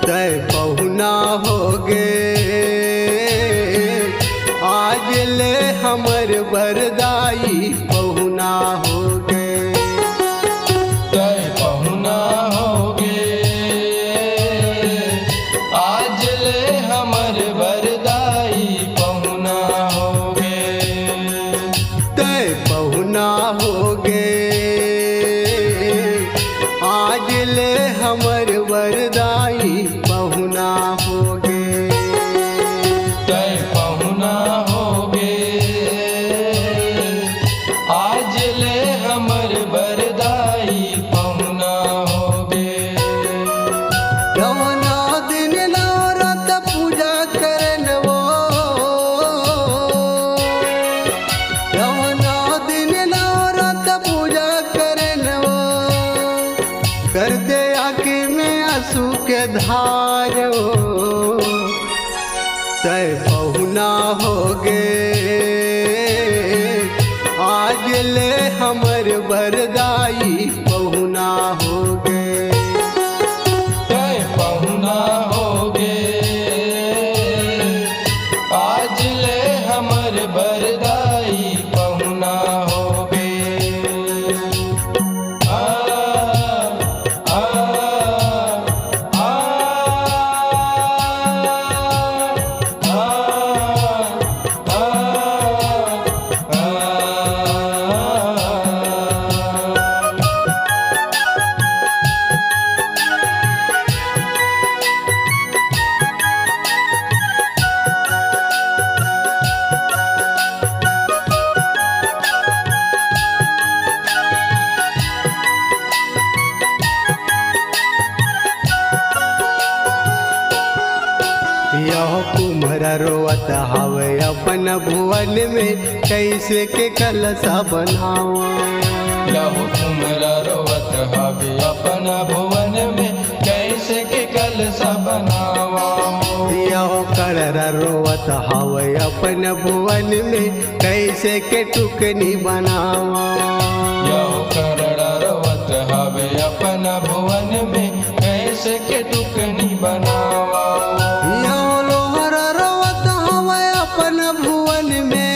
तय पहुना हो गे आज ले हमर बरदाई पहुना हो गे तय पहुना हो गे आज ले हमर बरदाई पहुना हो गे तय पहुना हो गे आज ले हमर बरदाई पहुना हो गे तय पहुना हो गे आज ले हमर बरदाई पहुना हो गे रवना दिन नवरत पूजा करन वो रवना दिन नवरत पूजा करन वो कर दे आँखी में आंसू के धार वो तय पहुना हो गे आज ले हमर बरदाई पहुना हो गे तय पहुना हो गे आज ले हमर बरदाई पहुना हो गे आ आ आ यह कुम्हरा रोवत हवे अपन भुवन में कैसे के कलसा बनावा लहु कुमरा रोवत हवे अपना भुवन में कैसे के कलसा बनावा यह कररा रोवत हवे अपन भुवन में कैसे के टुकनी बनावा यह करड़ा रोवत हवे अपना भुवन में कैसे के टुकनी बनावा यह लोहरा रोवत हवे अपन भुवन में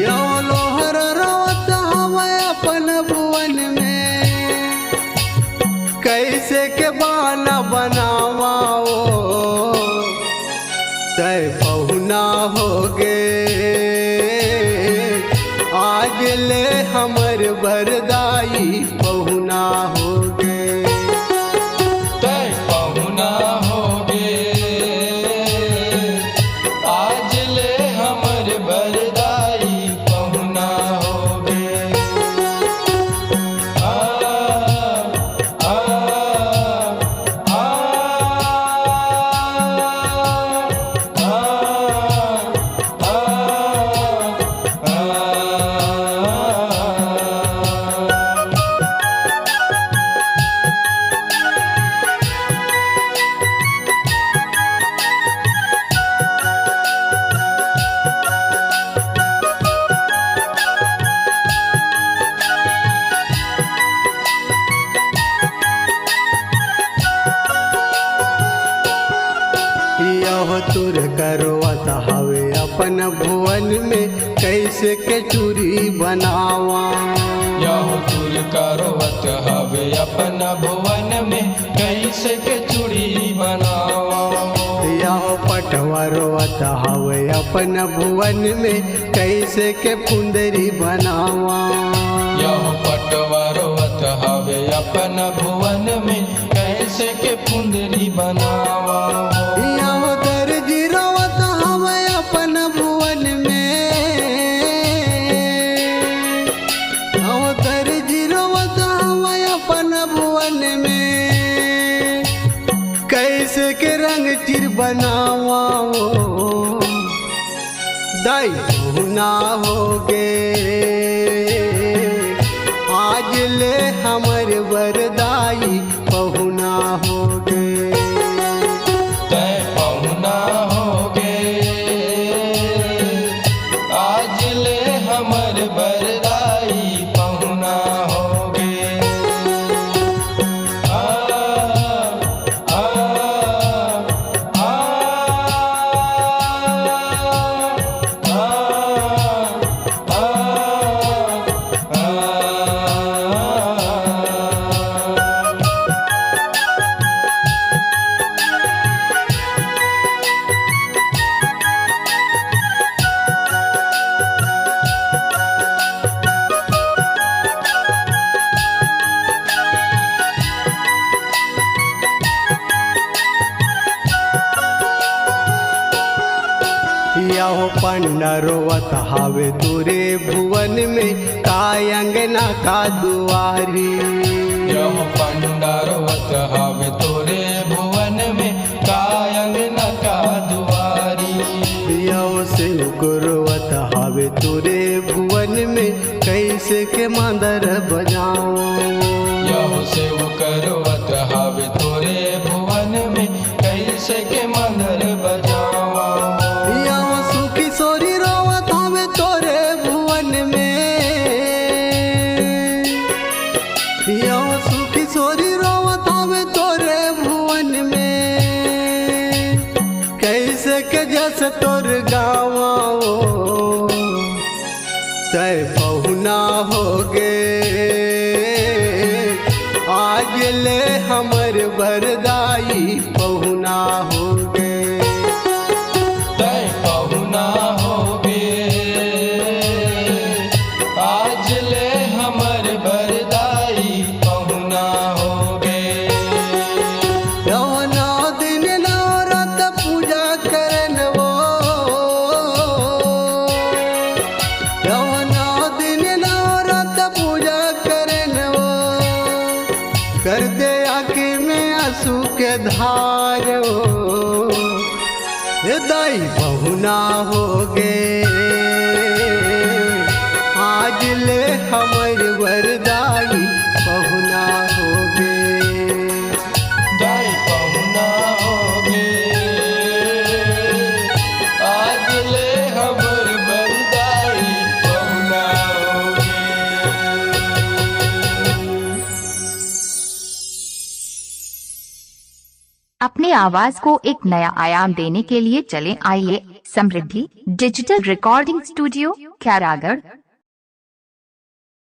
यह लोहरा रोवत हवे अपन भुवन में कैसे के बाना बनावाओ तय पहुना हो गे आज ले हमर बरदाई पहुना हो गे तय पहुना हो गे आज ले हमर बरदाई पहुना हो गे आ आ आ यह तुर करवत हवे अपन भुवन में कैसे के चूरी बनावा यह तुर करवत हवे अपना भुवन में कैसे के चूड़ी बनावा यह पटवा रोवत हवे अपन भुवन में कैसे के फुंदरी बनावा यह पटवा रोवत हवे अपना भुवन में कैसे के फुंदरी बनावा यह दर्जी रोवत हवे अपन भुवन में यह दर्जी रोवत हवे अपन भुवन में कैसे के रंग चिर बनावाओ दाई पहुना हो गे आज ले हमर बरदाई पहुना हो गे तय पहुना हो गे आज ले हमर बरदाई पहुना हो गे आ पंडा रोवत हावे तोरे भुवन में काय अंगना का दुआरी। यह पंडा रोवत हावे तोरे भुवन में काय अंगना का दुआरी। यह से रोवत हावे तोरे भुवन में कैसे के मांदर बजाओ। यह से रोवत हावे तोरे भुवन में कैसे के मांदर बजाओ। किशोरी रोवत हवे तोरे भुवन में कैसे के जस तोर गावा तय पहुना हो गे आज ले हमर बरदाई पहुना हो गे। तय पहुना हो गे आज ले हमर बरदाई पहुना हो गे। यवना दिन नवरत पूजा करन वो यवना दिन नवरत पूजा करन वो कर दे आँखी में आंसू के धार दाई बहुना हो गे आज ले हमर वरदाई बहुना हो गे। दाई पहुना हो गे आज ले हमर बरदाई पहुना हो गे। अपने आवाज को एक नया आयाम देने के लिए चलें आइए समृद्धि डिजिटल रिकॉर्डिंग स्टूडियो, खैरागढ़।